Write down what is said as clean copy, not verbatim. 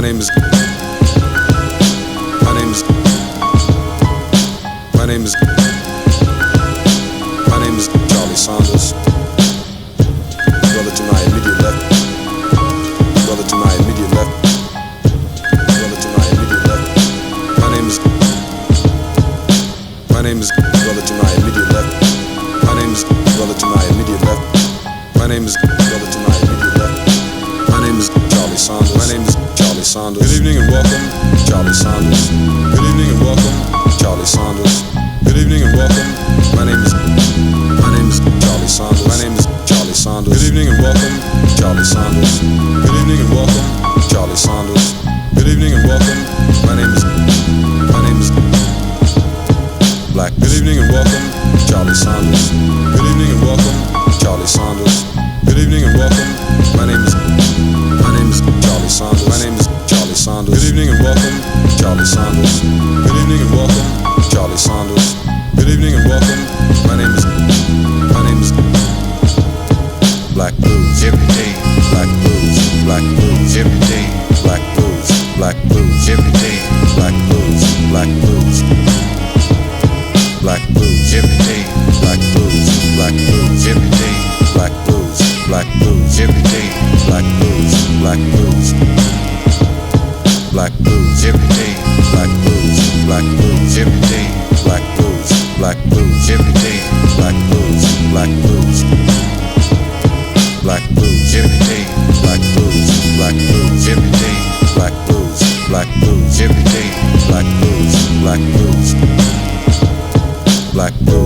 My name is Charlie Saunders. Brother to my immediate left. Brother to my immediate left. Brother to my immediate left. My name is brother to my immediate left. My name is brother to my immediate left. My name is brother to my immediate left. My name is Charlie Saunders. My name is Charlie Saunders. Good evening and welcome, Charlie Saunders. Good evening and welcome, Charlie Saunders. Good evening and welcome. My name is Charlie Saunders. My name is Charlie Saunders. Good evening and welcome, Charlie Saunders. Good evening and welcome, Charlie Saunders. Good evening and welcome. My name is Black. Good evening and welcome, Charlie Saunders. Good evening and welcome, Charlie Saunders. Good evening and welcome. My name is Charlie Saunders. My name is Charlie Saunders. Good evening and welcome, Charlie Saunders. Good evening and welcome, Charlie Saunders. Good evening and welcome. My name is Black Blues every day. Black Blues, Black Blues every day. Black Blues, Black Blues every day. Black Blues, Black Blues. Black Blues every day. Black Blues, Black Blues every day. Black Blues, Black Blues every day. Black Blues, Black Blues. Black Blues every day. Black Blues, Black Blues every day. Black Blues, Black Blues every day. Black Blues, Black Blues. Black Blues every day. Black Blues, Black Blues every day. Black Blues, Black Blues every day. Black Blues, Black Blues. Black Blues.